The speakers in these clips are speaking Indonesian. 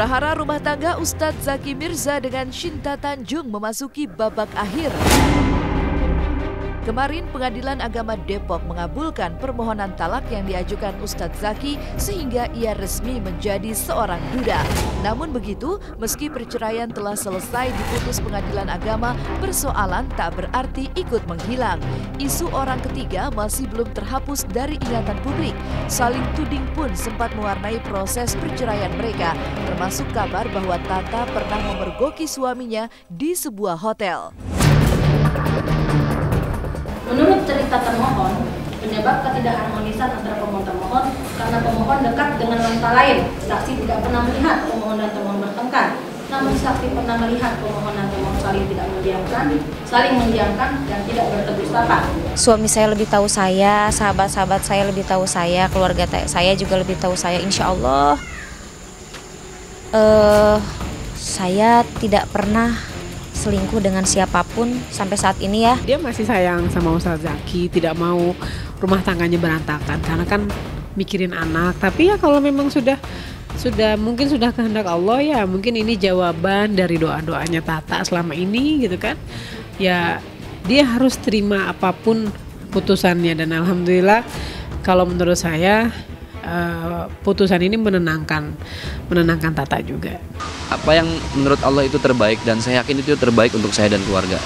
Prahara rumah tangga Ustadz Zaki Mirza dengan Shinta Tanjung memasuki babak akhir. Kemarin Pengadilan Agama Depok mengabulkan permohonan talak yang diajukan Ustadz Zaki sehingga ia resmi menjadi seorang duda. Namun begitu, meski perceraian telah selesai diputus Pengadilan Agama, persoalan tak berarti ikut menghilang. Isu orang ketiga masih belum terhapus dari ingatan publik. Saling tuding pun sempat mewarnai proses perceraian mereka, termasuk kabar bahwa Tata pernah memergoki suaminya di sebuah hotel. Menurut cerita termohon, penyebab ketidakharmonisan antara pemohon termohon karena pemohon dekat dengan wanita lain. Saksi tidak pernah melihat pemohon dan termohon bertengkar. Namun saksi pernah melihat pemohon dan termohon saling mendiamkan dan tidak bertegur sapa. Suami saya lebih tahu saya, sahabat-sahabat saya lebih tahu saya, keluarga saya juga lebih tahu saya. Insya Allah, saya tidak pernah selingkuh dengan siapapun sampai saat ini ya. Dia masih sayang sama Ustadz Zaki, tidak mau rumah tangganya berantakan karena kan mikirin anak. Tapi ya kalau memang sudah mungkin sudah kehendak Allah ya, mungkin ini jawaban dari doa-doanya Tata selama ini gitu kan. Ya dia harus terima apapun putusannya dan alhamdulillah kalau menurut saya putusan ini menenangkan Tata juga. Apa yang menurut Allah itu terbaik dan saya yakin itu terbaik untuk saya dan keluarga.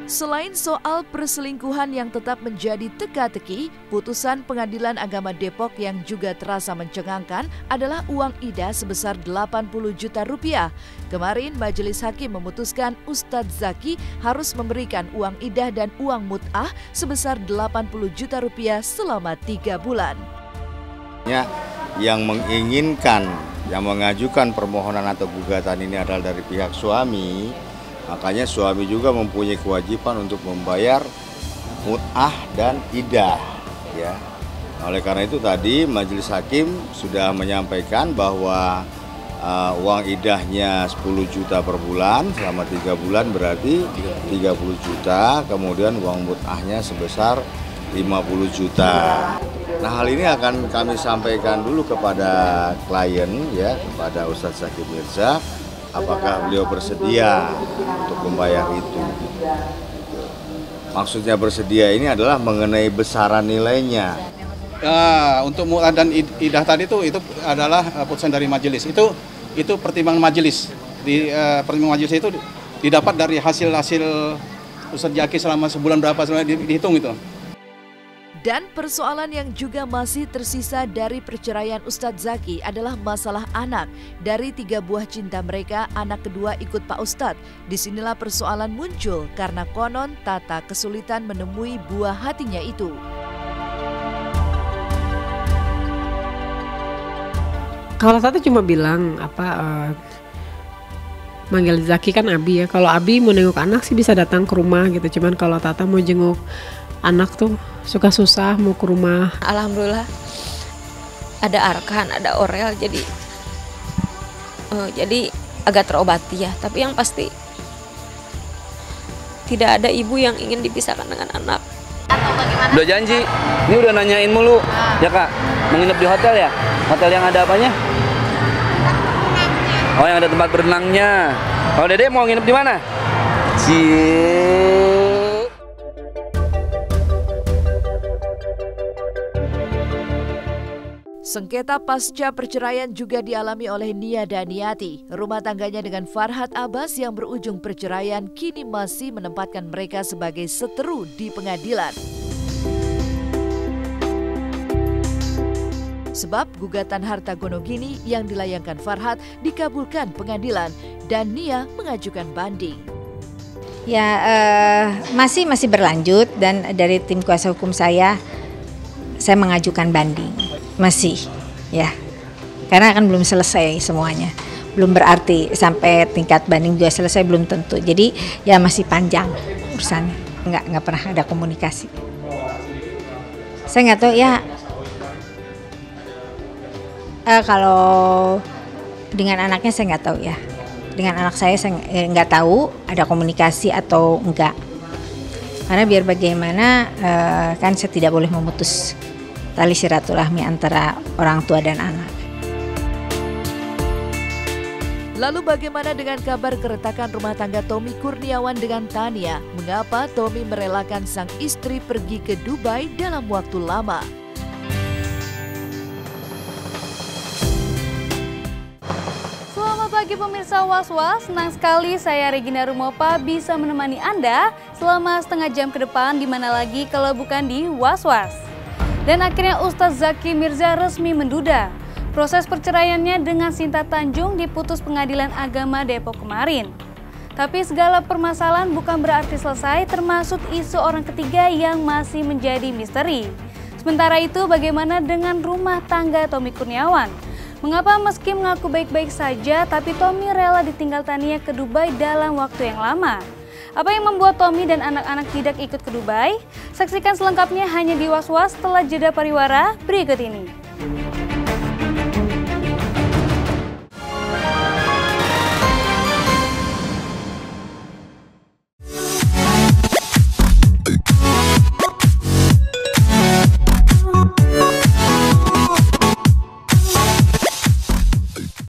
Selain soal perselingkuhan yang tetap menjadi teka-teki, putusan Pengadilan Agama Depok yang juga terasa mencengangkan adalah uang ida sebesar 80 juta rupiah. Kemarin Majelis Hakim memutuskan Ustadz Zaki harus memberikan uang idah dan uang mut'ah sebesar 80 juta rupiah selama 3 bulan. Yang menginginkan, yang mengajukan permohonan atau gugatan ini adalah dari pihak suami. Makanya suami juga mempunyai kewajiban untuk membayar mut'ah dan idah, ya. Oleh karena itu tadi Majelis Hakim sudah menyampaikan bahwa uang idahnya 10 juta per bulan selama 3 bulan berarti 30 juta, kemudian uang mut'ahnya sebesar 50 juta. Nah, hal ini akan kami sampaikan dulu kepada klien, ya, kepada Ustadz Zaki Mirza. Apakah beliau bersedia untuk membayar itu? Maksudnya bersedia ini adalah mengenai besaran nilainya. Untuk mut'ah dan idah tadi itu adalah putusan dari majelis. Itu pertimbangan majelis. Di pertimbangan majelis itu didapat dari hasil Ustadz Zaki selama sebulan berapa sebenarnya dihitung itu. Dan persoalan yang juga masih tersisa dari perceraian Ustadz Zaki adalah masalah anak. Dari 3 buah cinta mereka, anak kedua ikut Pak Ustadz. Disinilah persoalan muncul karena konon Tata kesulitan menemui buah hatinya itu. Kalau Tata cuma bilang manggil Zaki kan Abi ya. Kalau Abi mau nengok anak sih bisa datang ke rumah gitu. Cuman kalau Tata mau jenguk anak tuh suka susah mau ke rumah. Alhamdulillah ada Arkan, ada Orel, jadi agak terobati ya. Tapi yang pasti tidak ada ibu yang ingin dipisahkan dengan anak. Udah janji, ini udah nanyain mulu, ya Kak, menginap di hotel ya? Hotel yang ada apanya? Oh, yang ada tempat berenangnya. Kalau Dede mau nginep di mana? Sengketa pasca perceraian juga dialami oleh Nia Daniati. Rumah tangganya dengan Farhad Abbas yang berujung perceraian kini masih menempatkan mereka sebagai seteru di pengadilan. Sebab gugatan harta gonogini yang dilayangkan Farhad dikabulkan pengadilan dan Nia mengajukan banding. Ya masih berlanjut dan dari tim kuasa hukum saya mengajukan banding. Masih ya, karena kan belum selesai semuanya, belum berarti sampai tingkat banding juga selesai, belum tentu. Jadi ya masih panjang urusannya, nggak pernah ada komunikasi. Saya nggak tahu ya, kalau dengan anaknya saya nggak tahu ya. Dengan anak saya nggak tahu ada komunikasi atau enggak. Karena biar bagaimana kan saya tidak boleh memutus tali silaturahmi antara orang tua dan anak. Lalu bagaimana dengan kabar keretakan rumah tangga Tommy Kurniawan dengan Tania? Mengapa Tommy merelakan sang istri pergi ke Dubai dalam waktu lama? Selamat pagi pemirsa Was-Was, senang sekali saya Regina Rumopa bisa menemani Anda selama setengah jam ke depan, di mana lagi kalau bukan di Was-Was. Dan akhirnya Ustadz Zaki Mirza resmi menduda. Proses perceraiannya dengan Sinta Tanjung diputus Pengadilan Agama Depok kemarin. Tapi segala permasalahan bukan berarti selesai, termasuk isu orang ketiga yang masih menjadi misteri. Sementara itu, bagaimana dengan rumah tangga Tommy Kurniawan? Mengapa meski mengaku baik-baik saja, tapi Tommy rela ditinggal Tania ke Dubai dalam waktu yang lama? Apa yang membuat Tommy dan anak-anak tidak ikut ke Dubai? Saksikan selengkapnya hanya di Was-Was setelah jeda pariwara berikut ini.